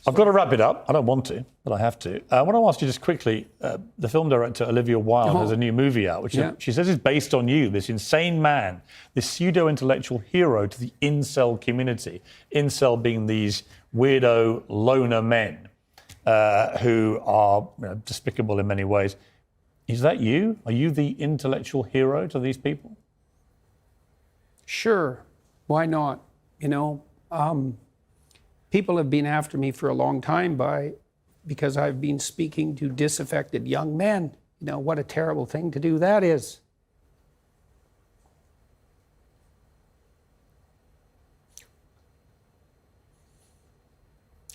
I've got to wrap it up. I don't want to, but I have to. I want to ask you just quickly, the film director Olivia Wilde has a new movie out, which she says is based on you, this insane man, this pseudo-intellectual hero to the incel community. Incel being these weirdo loner men who are despicable in many ways. Is that you? Are you the intellectual hero to these people? Sure. Why not? People have been after me for a long time because I've been speaking to disaffected young men. What a terrible thing to do that is.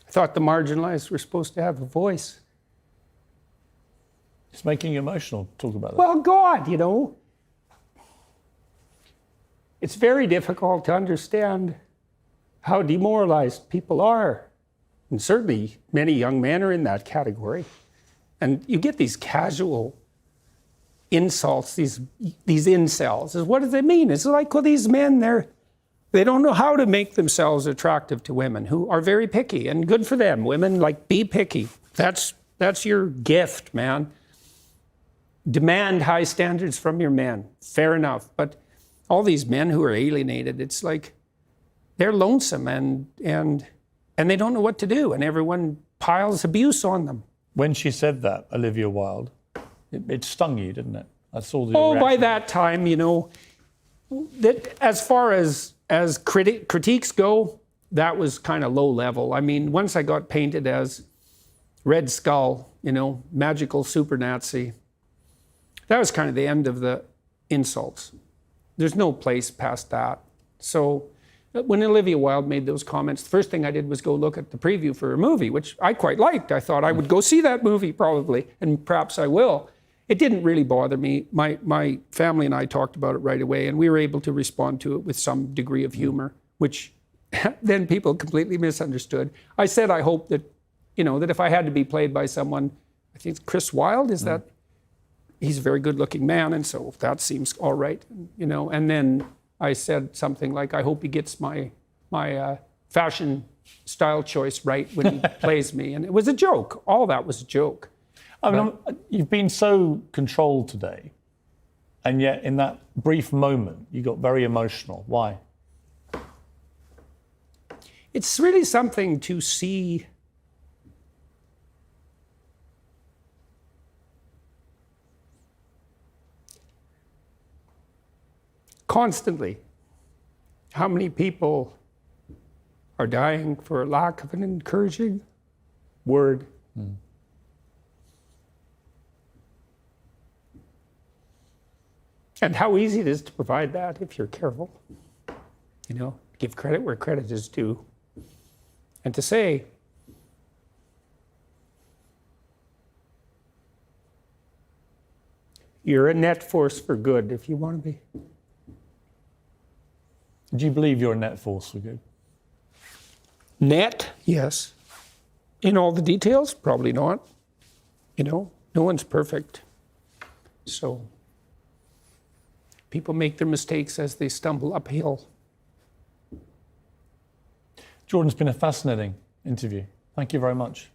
I thought the marginalized were supposed to have a voice. It's making you emotional. Talk about that. Well, God, it's very difficult to understand how demoralized people are. And certainly many young men are in that category. And you get these casual insults, these incels. What does it mean? It's like, well, these men, they don't know how to make themselves attractive to women who are very picky, and good for them. Women, be picky. That's your gift, man. Demand high standards from your men. Fair enough. But all these men who are alienated, it's like, they're lonesome and they don't know what to do, and everyone piles abuse on them. When she said that, Olivia Wilde, it stung you, didn't it? I saw the reaction. By that time, that as far as critiques go, that was kind of low level. I mean, once I got painted as Red Skull, magical super Nazi, that was kind of the end of the insults. There's no place past that. So when Olivia Wilde made those comments, the first thing I did was go look at the preview for her movie, which I quite liked. I thought I would go see that movie probably, and perhaps I will. It didn't really bother me. My family and I talked about it right away, and we were able to respond to it with some degree of humor, which then people completely misunderstood. I said I hope that, that if I had to be played by someone, I think it's Chris Wilde, that he's a very good-looking man, and so that seems all right, and then I said something like, I hope he gets my fashion style choice right when he plays me. And it was a joke. All that was a joke. I mean, you've been so controlled today, and yet in that brief moment, you got very emotional. Why? It's really something to see constantly how many people are dying for lack of an encouraging word. And how easy it is to provide that if you're careful. Give credit where credit is due. And to say, you're a net force for good if you want to be. Do you believe you're a net force for good? Net, yes. In all the details, probably not. No one's perfect. So people make their mistakes as they stumble uphill. Jordan, it's been a fascinating interview. Thank you very much.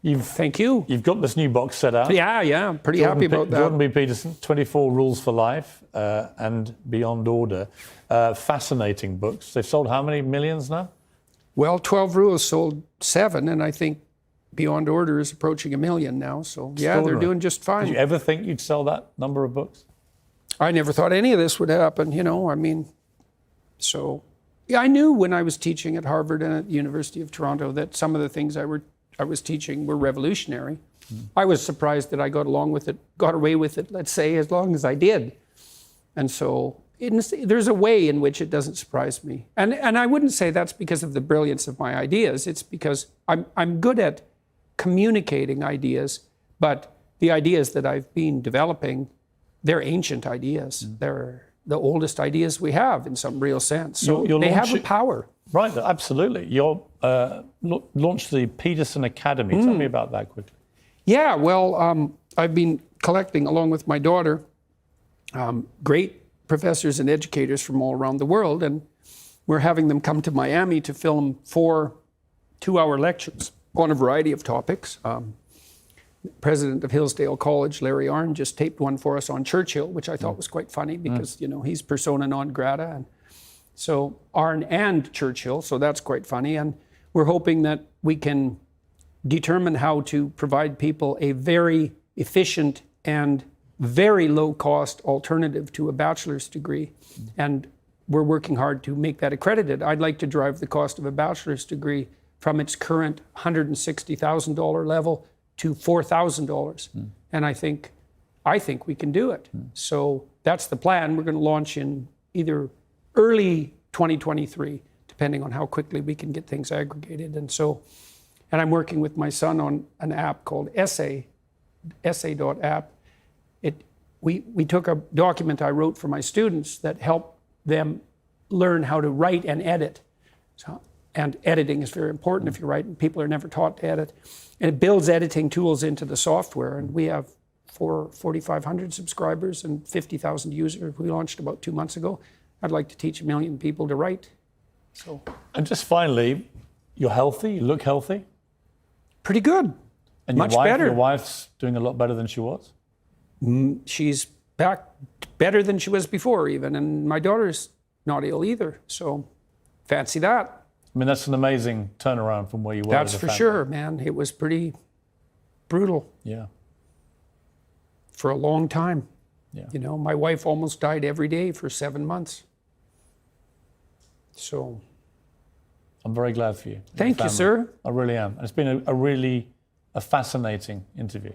Thank you. You've got this new box set out. Yeah, I'm pretty happy about that. Jordan B. Peterson, 24 Rules for Life and Beyond Order. Fascinating books. They've sold how many millions now? Well, 12 Rules sold 7, and I think Beyond Order is approaching 1 million now. So, yeah, they're doing just fine. Did you ever think you'd sell that number of books? I never thought any of this would happen, Yeah, I knew when I was teaching at Harvard and at the University of Toronto that some of the things I was teaching were revolutionary. I was surprised that I got away with it, let's say, as long as I did. And so there's a way in which it doesn't surprise me. And I wouldn't say that's because of the brilliance of my ideas. It's because I'm good at communicating ideas, but the ideas that I've been developing, they're ancient ideas. They're the oldest ideas we have in some real sense. So they have a power. Right, absolutely. You'll launch the Peterson Academy. Tell me about that quickly. Yeah, well, I've been collecting, along with my daughter, great professors and educators from all around the world, and we're having them come to Miami to film 4 two-hour lectures on a variety of topics. President of Hillsdale College, Larry Arn, just taped one for us on Churchill, which I thought was quite funny because, you know, he's persona non grata. And so Arn and Churchill, so that's quite funny. And we're hoping that we can determine how to provide people a very efficient and very low-cost alternative to a bachelor's degree. And we're working hard to make that accredited. I'd like to drive the cost of a bachelor's degree from its current $160,000 level to $4,000. And I think we can do it. So that's the plan. We're going to launch in either early 2023, depending on how quickly we can get things aggregated. And I'm working with my son on an app called Essay.app. We took a document I wrote for my students that helped them learn how to write and edit. And editing is very important if you write, and people are never taught to edit. And it builds editing tools into the software. And we have 4,500 subscribers and 50,000 users. We launched about 2 months ago. I'd like to teach 1 million people to write. So. And just finally, you're healthy, you look healthy. Pretty good. And much better. Your wife's doing a lot better than she was? She's back better than she was before even. And my daughter's not ill either. So fancy that. I mean, that's an amazing turnaround from where you were. That's for sure, man. It was pretty brutal. Yeah. For a long time. Yeah. You know, my wife almost died every day for 7 months. So. I'm very glad for you. Thank you, sir. I really am. And it's been a really fascinating interview.